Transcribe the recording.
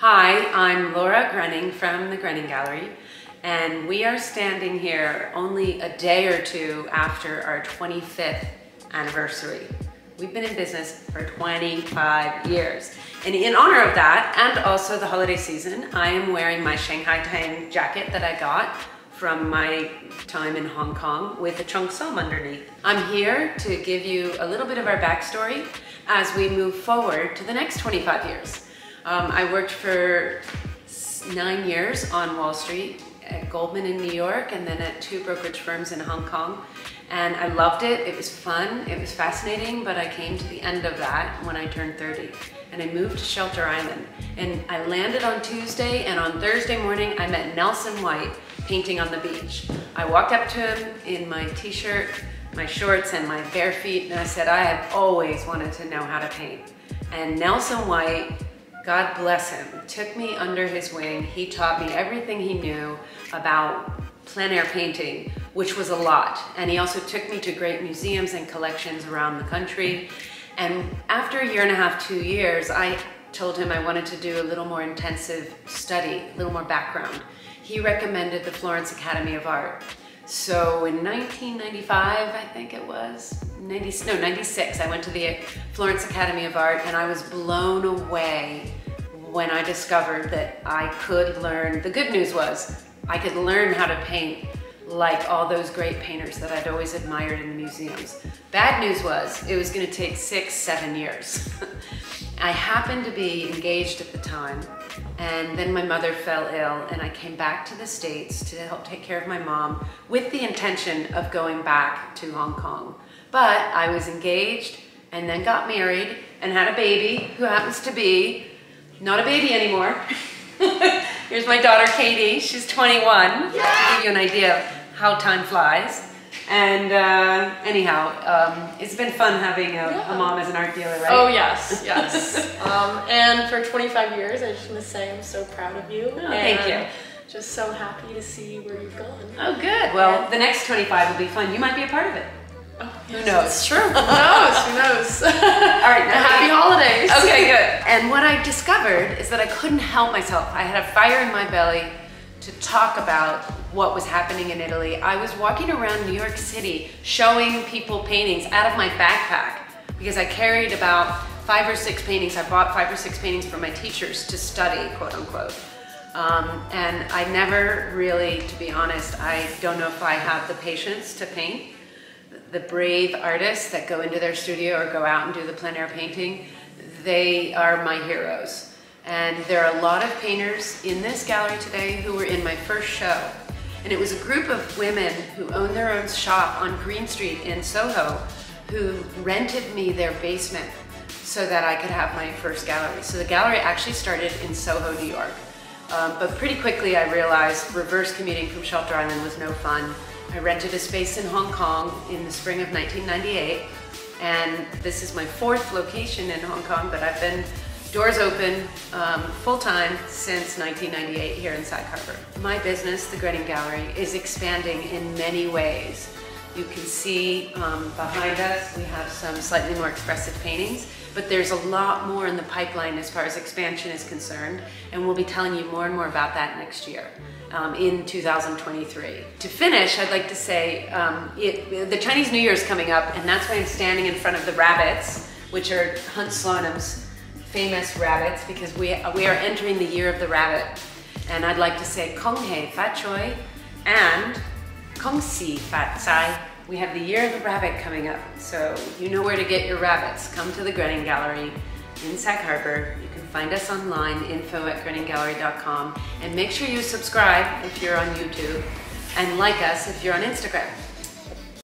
Hi, I'm Laura Grenning from the Grenning Gallery, and we are standing here only a day or two after our 25th anniversary. We've been in business for 25 years. And in honor of that, and also the holiday season, I am wearing my Shanghai Tang jacket that I got from my time in Hong Kong with a cheongsam underneath. I'm here to give you a little bit of our backstory as we move forward to the next 25 years. I worked for 9 years on Wall Street, at Goldman in New York, and then at 2 brokerage firms in Hong Kong. And I loved it. It was fun. It was fascinating, but I came to the end of that when I turned 30. And I moved to Shelter Island. And I landed on Tuesday, and on Thursday morning, I met Nelson White painting on the beach. I walked up to him in my t-shirt, my shorts, and my bare feet, and I said, I have always wanted to know how to paint. And Nelson White, God bless him, took me under his wing. He taught me everything he knew about plein air painting, which was a lot. And he also took me to great museums and collections around the country. And after 1.5 to 2 years, I told him I wanted to do a little more intensive study, a little more background. He recommended the Florence Academy of Art. So in 1995, I think it was, 96, I went to the Florence Academy of Art, and I was blown away when I discovered that I could learn. The good news was I could learn how to paint like all those great painters that I'd always admired in the museums. Bad news was it was going to take 6, 7 years. I happened to be engaged at the time, and then my mother fell ill, and I came back to the States to help take care of my mom with the intention of going back to Hong Kong. But I was engaged and then got married and had a baby who happens to be not a baby anymore. Here's my daughter Katie, she's 21, to give you an idea of how time flies. And anyhow, it's been fun having a mom as an art dealer, right? Oh yes, yes. And for 25 years, I just want to say I'm so proud of you. Oh, thank you. Just so happy to see where you've gone. Oh good, well the next 25 will be fun. You might be a part of it. Oh, yes, who knows? It's true, who knows, who knows. All right, now happy holidays. Okay, good. And what I discovered is that I couldn't help myself. I had a fire in my belly to talk about what was happening in Italy. I was walking around New York City showing people paintings out of my backpack because I carried about 5 or 6 paintings. I bought 5 or 6 paintings for my teachers to study, quote unquote. And I never really, to be honest, I don't know if I have the patience to paint. The brave artists that go into their studio or go out and do the plein air painting, they are my heroes. And there are a lot of painters in this gallery today who were in my first show. And it was a group of women who owned their own shop on Green Street in Soho who rented me their basement so that I could have my first gallery. So the gallery actually started in Soho, New York. But pretty quickly I realized reverse commuting from Shelter Island was no fun. I rented a space in Hong Kong in the spring of 1998. And this is my 4th location in Hong Kong, but I've been doors open full-time since 1998 here in Sag Harbor. My business, the Grenning Gallery, is expanding in many ways. You can see behind us we have some slightly more expressive paintings, but there's a lot more in the pipeline as far as expansion is concerned, and we'll be telling you more and more about that next year. In 2023. To finish, I'd like to say the Chinese New Year is coming up, and that's why I'm standing in front of the rabbits, which are Hunt Sloanham's famous rabbits, because we are entering the year of the rabbit. And I'd like to say Kong Hei Fat Choi and Kong Si Fat Sai. We have the year of the rabbit coming up, so you know where to get your rabbits. Come to the Grenning Gallery in Sag Harbor. You can find us online, info@grenninggallery.com, and make sure you subscribe if you're on YouTube and like us if you're on Instagram.